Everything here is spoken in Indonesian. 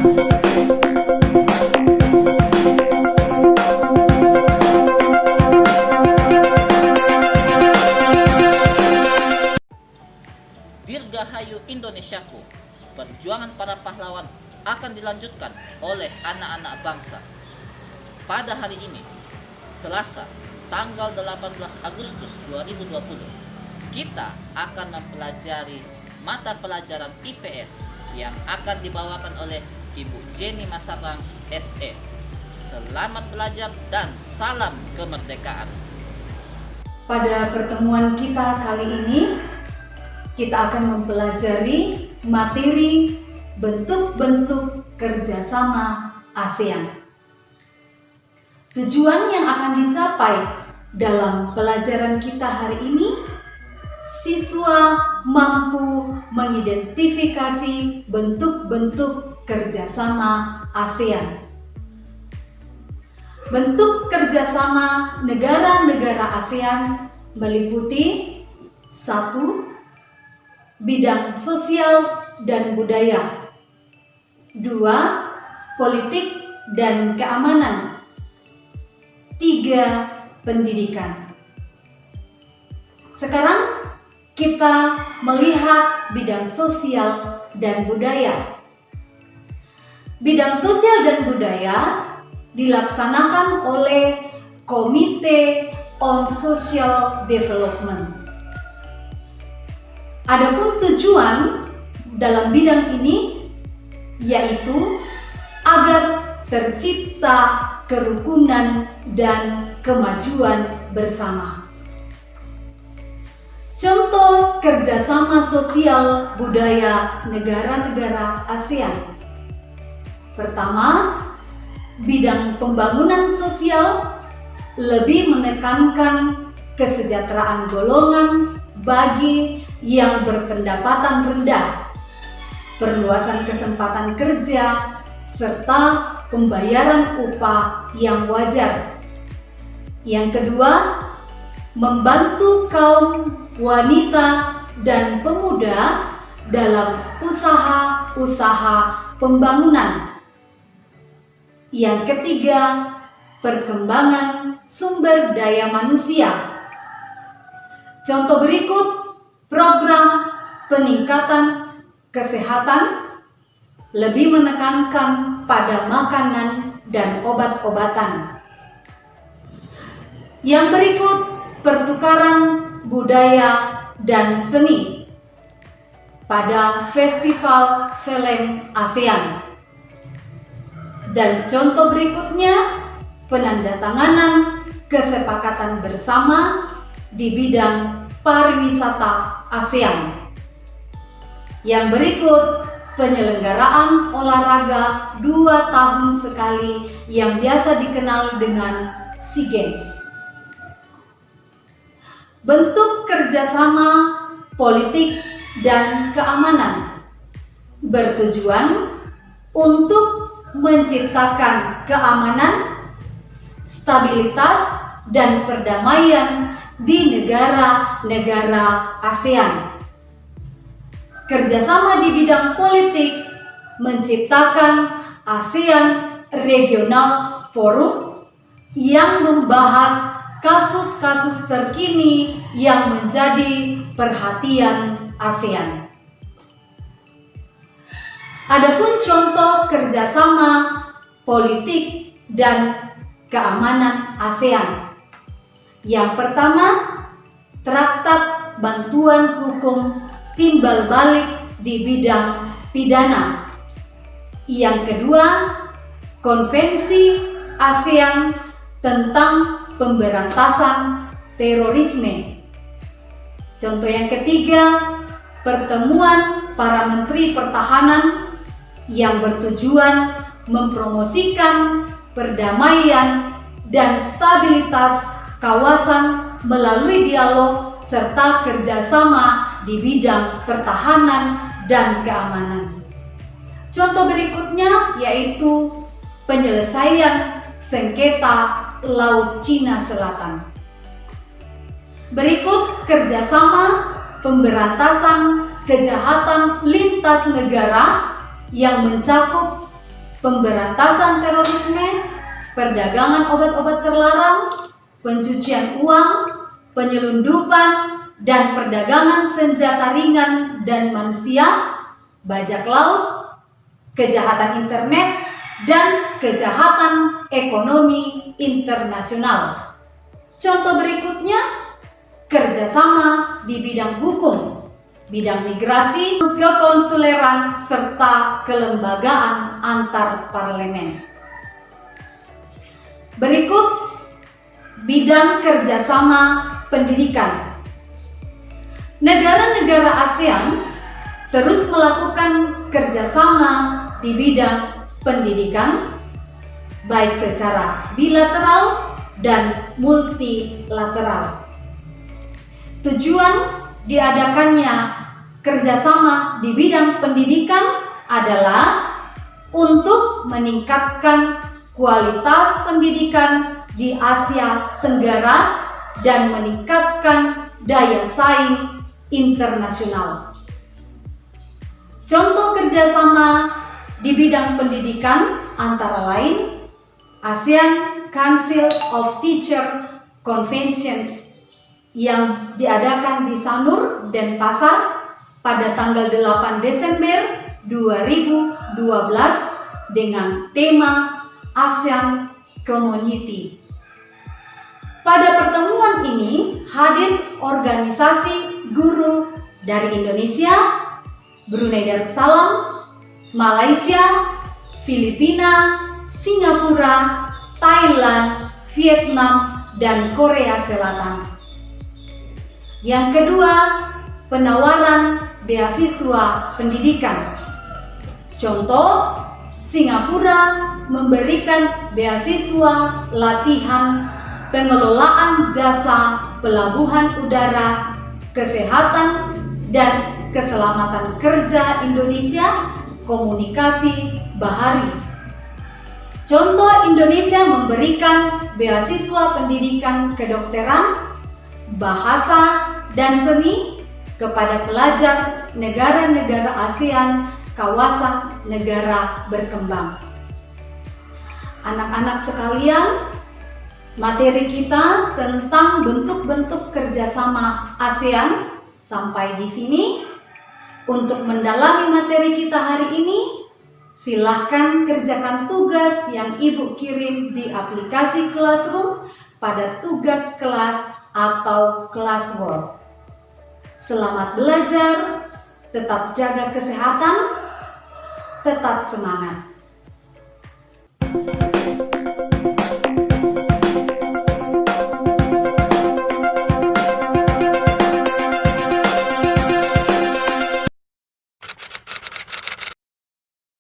Dirgahayu Indonesiaku, perjuangan para pahlawan akan dilanjutkan oleh anak-anak bangsa. Pada hari ini, Selasa, tanggal 18 Agustus 2020, kita akan mempelajari mata pelajaran IPS yang akan dibawakan oleh Ibu Jenny Masarang SE. Selamat belajar dan salam kemerdekaan. Pada pertemuan kita kali ini, kita akan mempelajari materi bentuk-bentuk kerjasama ASEAN. Tujuan yang akan dicapai dalam pelajaran kita hari ini, siswa mampu mengidentifikasi bentuk-bentuk kerjasama ASEAN. Bentuk kerjasama negara-negara ASEAN meliputi 1. Bidang sosial dan budaya. 2. Politik dan keamanan. 3. Pendidikan. Sekarang kita melihat bidang sosial dan budaya. Bidang sosial dan budaya dilaksanakan oleh Komite on Social Development. Adapun tujuan dalam bidang ini yaitu agar tercipta kerukunan dan kemajuan bersama. Contoh kerjasama sosial budaya negara-negara ASEAN. Pertama, bidang pembangunan sosial lebih menekankan kesejahteraan golongan bagi yang berpendapatan rendah, perluasan kesempatan kerja, serta pembayaran upah yang wajar. Yang kedua, membantu kaum wanita dan pemuda dalam usaha-usaha pembangunan. Yang ketiga, perkembangan sumber daya manusia. Contoh berikut, program peningkatan kesehatan lebih menekankan pada makanan dan obat-obatan. Yang berikut, pertukaran budaya dan seni pada Festival Film ASEAN. Dan contoh berikutnya, penandatanganan kesepakatan bersama di bidang pariwisata ASEAN. Yang berikut, penyelenggaraan olahraga 2 tahun sekali yang biasa dikenal dengan SEA Games. Bentuk kerjasama politik dan keamanan bertujuan untuk menciptakan keamanan, stabilitas, dan perdamaian di negara-negara ASEAN. Kerjasama di bidang politik menciptakan ASEAN Regional Forum yang membahas kasus-kasus terkini yang menjadi perhatian ASEAN. Adapun contoh kerjasama politik dan keamanan ASEAN. Yang pertama, Traktat Bantuan Hukum Timbal Balik di bidang pidana. Yang kedua, Konvensi ASEAN tentang pemberantasan terorisme. Contoh yang ketiga, pertemuan para menteri pertahanan yang bertujuan mempromosikan perdamaian dan stabilitas kawasan melalui dialog serta kerjasama di bidang pertahanan dan keamanan. Contoh berikutnya yaitu penyelesaian sengketa Laut Cina Selatan. Berikut kerjasama pemberantasan kejahatan lintas negara yang mencakup pemberantasan terorisme, perdagangan obat-obat terlarang, pencucian uang, penyelundupan, dan perdagangan senjata ringan dan manusia, bajak laut, kejahatan internet, dan kejahatan ekonomi internasional. Contoh berikutnya, kerjasama di bidang hukum, bidang migrasi, kekonsuleran, serta kelembagaan antar parlemen. Berikut bidang kerjasama pendidikan. Negara-negara ASEAN terus melakukan kerjasama di bidang pendidikan, baik secara bilateral dan multilateral. Tujuan diadakannya kerjasama di bidang pendidikan adalah untuk meningkatkan kualitas pendidikan di Asia Tenggara dan meningkatkan daya saing internasional. Contoh kerjasama di bidang pendidikan antara lain ASEAN Council of Teacher Conventions yang diadakan di Sanur, Denpasar pada tanggal 8 Desember 2012 dengan tema ASEAN Community. Pada pertemuan ini hadir organisasi guru dari Indonesia, Brunei Darussalam, Malaysia, Filipina, Singapura, Thailand, Vietnam, dan Korea Selatan. Yang kedua, penawaran beasiswa pendidikan. Contoh, Singapura memberikan beasiswa latihan pengelolaan jasa pelabuhan udara, kesehatan dan keselamatan kerja Indonesia, komunikasi bahari. Contoh, Indonesia memberikan beasiswa pendidikan kedokteran, bahasa, dan seni kepada pelajar negara-negara ASEAN, kawasan negara berkembang. Anak-anak sekalian, materi kita tentang bentuk-bentuk kerjasama ASEAN sampai di sini. Untuk mendalami materi kita hari ini, silahkan kerjakan tugas yang Ibu kirim di aplikasi Classroom pada tugas kelas atau classwork. Selamat belajar, tetap jaga kesehatan, tetap semangat.